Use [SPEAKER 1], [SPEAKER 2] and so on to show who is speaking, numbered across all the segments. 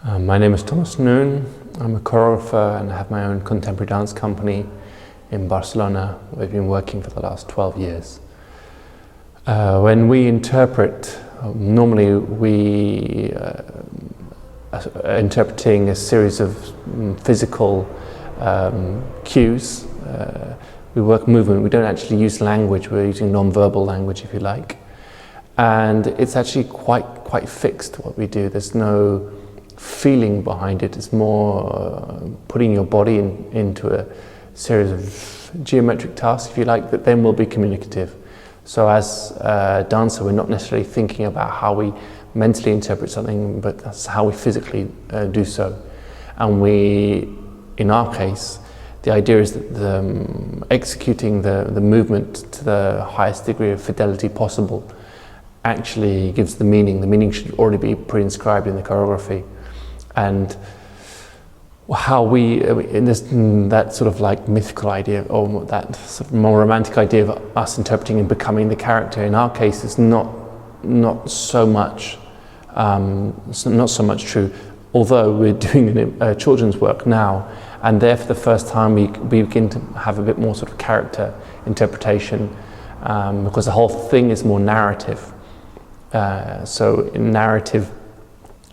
[SPEAKER 1] My name is Thomas Noone. I'm a choreographer and I have my own contemporary dance company in Barcelona. We've been working for the last 12 years. When we interpret, normally we are interpreting a series of physical cues. We work movement. We don't actually use language. We're using non-verbal language, if you like. And it's actually quite fixed what we do. There's no feeling behind it. It's more putting your body into a series of geometric tasks, if you like, that then will be communicative. So as a dancer, we're not necessarily thinking about how we mentally interpret something, but that's how we physically do so. And we, in our case, the idea is that executing the movement to the highest degree of fidelity possible actually gives the meaning. The meaning should already be pre-inscribed in the choreography. And how in that sort of like mythical idea, or that sort of more romantic idea of us interpreting and becoming the character, in our case, is not so much true. Although we're doing children's work now, and there for the first time we begin to have a bit more sort of character interpretation, because the whole thing is more narrative. So in narrative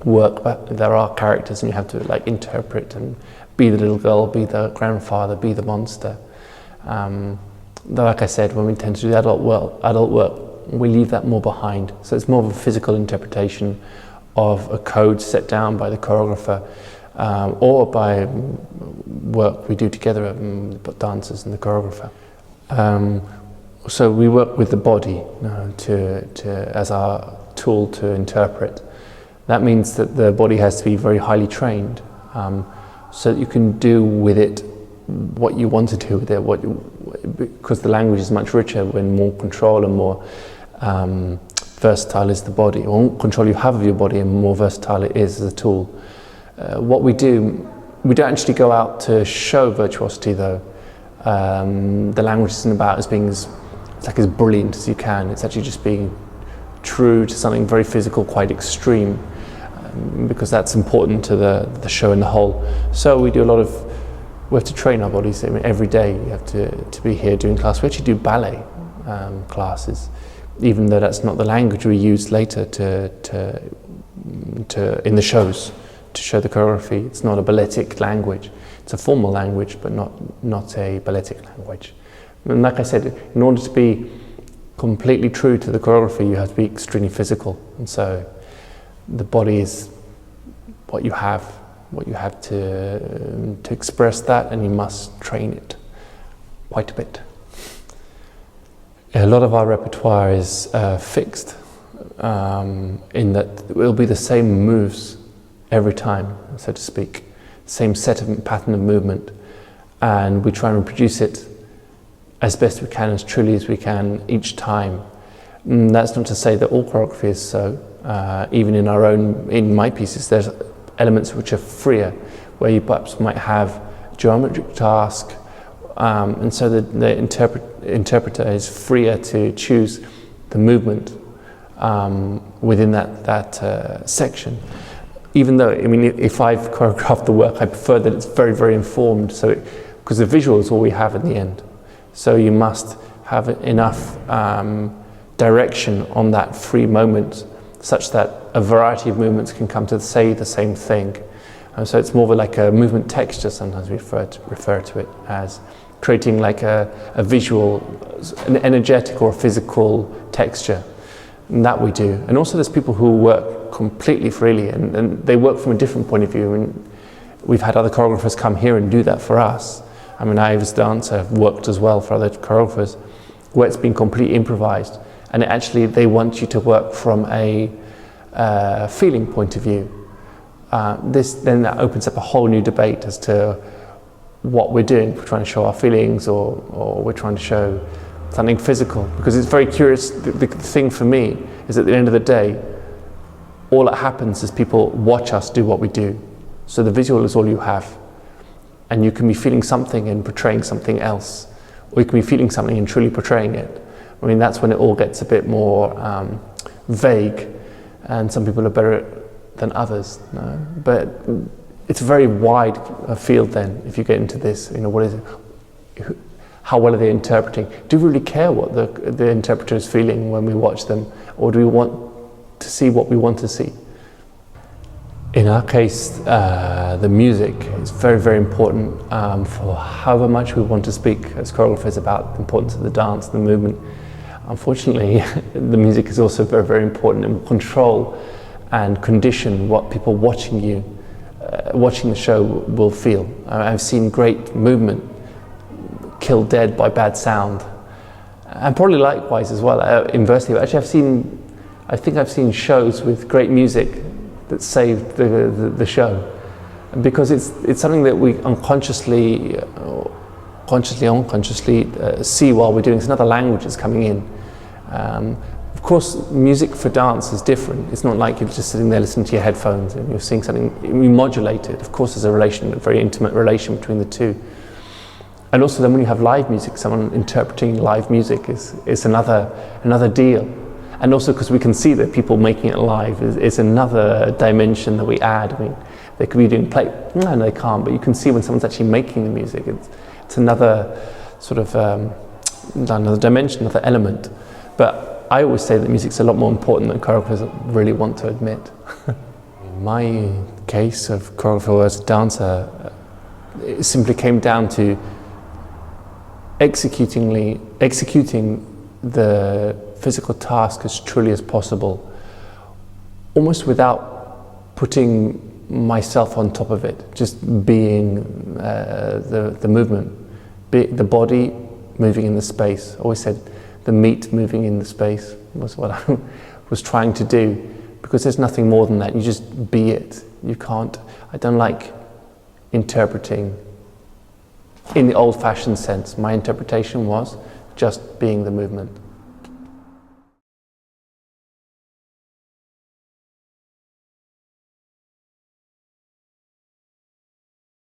[SPEAKER 1] work, but there are characters and you have to like interpret and be the little girl, be the grandfather, be the monster. Though, like I said, when we tend to do the adult work, we leave that more behind. So it's more of a physical interpretation of a code set down by the choreographer, or by work we do together, dancers and the choreographer. So we work with the body as our tool to interpret. That means that the body has to be very highly trained, so that you can do with it what you want to do with it, because the language is much richer when more control and more versatile is the body. Or more control you have of your body and more versatile it is as a tool. What we do, we don't actually go out to show virtuosity though. The language isn't about being as brilliant as you can. It's actually just being true to something very physical, quite extreme, because that's important to the show in the whole. So we do we have to train our bodies. I mean, every day you have to be here doing class. We actually do ballet classes, even though that's not the language we use later in the shows to show the choreography. It's not a balletic language. It's a formal language, but not a balletic language. And like I said, in order to be completely true to the choreography, you have to be extremely physical. And so the body is what you have to express that, and you must train it quite a bit. A lot of our repertoire is fixed, in that it will be the same moves every time, so to speak, same pattern of movement, and we try and reproduce it as best we can, as truly as we can each time. That's not to say that all choreography is so. Even in my pieces, there's elements which are freer, where you perhaps might have a geometric task, and so the interpreter is freer to choose the movement within that section. Even though, I mean, if I've choreographed the work, I prefer that it's very, very informed, because the visual is all we have in the end. So you must have enough direction on that free moment, such that a variety of movements can come to say the same thing. So it's more of like a movement texture. Sometimes we refer to it as creating like a visual, an energetic or physical texture. And that we do. And also there's people who work completely freely, and they work from a different point of view. And we've had other choreographers come here and do that for us. I mean, I as a dancer have worked as well for other choreographers where it's been completely improvised, and they want you to work from a feeling point of view. Then that opens up a whole new debate as to what we're doing. If we're trying to show our feelings, or we're trying to show something physical, because it's very curious. The thing for me is at the end of the day, all that happens is people watch us do what we do. So the visual is all you have. And you can be feeling something and portraying something else, or you can be feeling something and truly portraying it. I mean, that's when it all gets a bit more vague, and some people are better than others, no? But it's a very wide field then, if you get into this, what is it? How well are they interpreting? Do we really care what the interpreter is feeling when we watch them, or do we want to see what we want to see? In our case, the music is very, very important for however much we want to speak as choreographers about the importance of the dance, the movement. Unfortunately, the music is also very, very important and will control and condition what people watching the show will feel. I've seen great movement killed dead by bad sound, and probably likewise as well. Inversely, actually, I think I've seen shows with great music that saved the show, because it's something that we unconsciously, unconsciously see while we're doing. It's another language that's coming in. Of course, music for dance is different. It's not like you're just sitting there listening to your headphones and you're seeing something. We modulate it. Of course, there's a very intimate relation between the two. And also, then when you have live music, someone interpreting live music is another deal. And also, because we can see that people making it live is another dimension that we add. I mean, they could be doing play. No, they can't. But you can see when someone's actually making the music. It's another sort of another dimension, another element. But I always say that music's a lot more important than choreographers really want to admit. In my case of choreographer as a dancer, it simply came down to executing the physical task as truly as possible, almost without putting myself on top of it, just being the movement, the body moving in the space. I always said the meat moving in the space was what I was trying to do, because there's nothing more than that. You just be it. You can't. I don't like interpreting in the old-fashioned sense. My interpretation was just being the movement.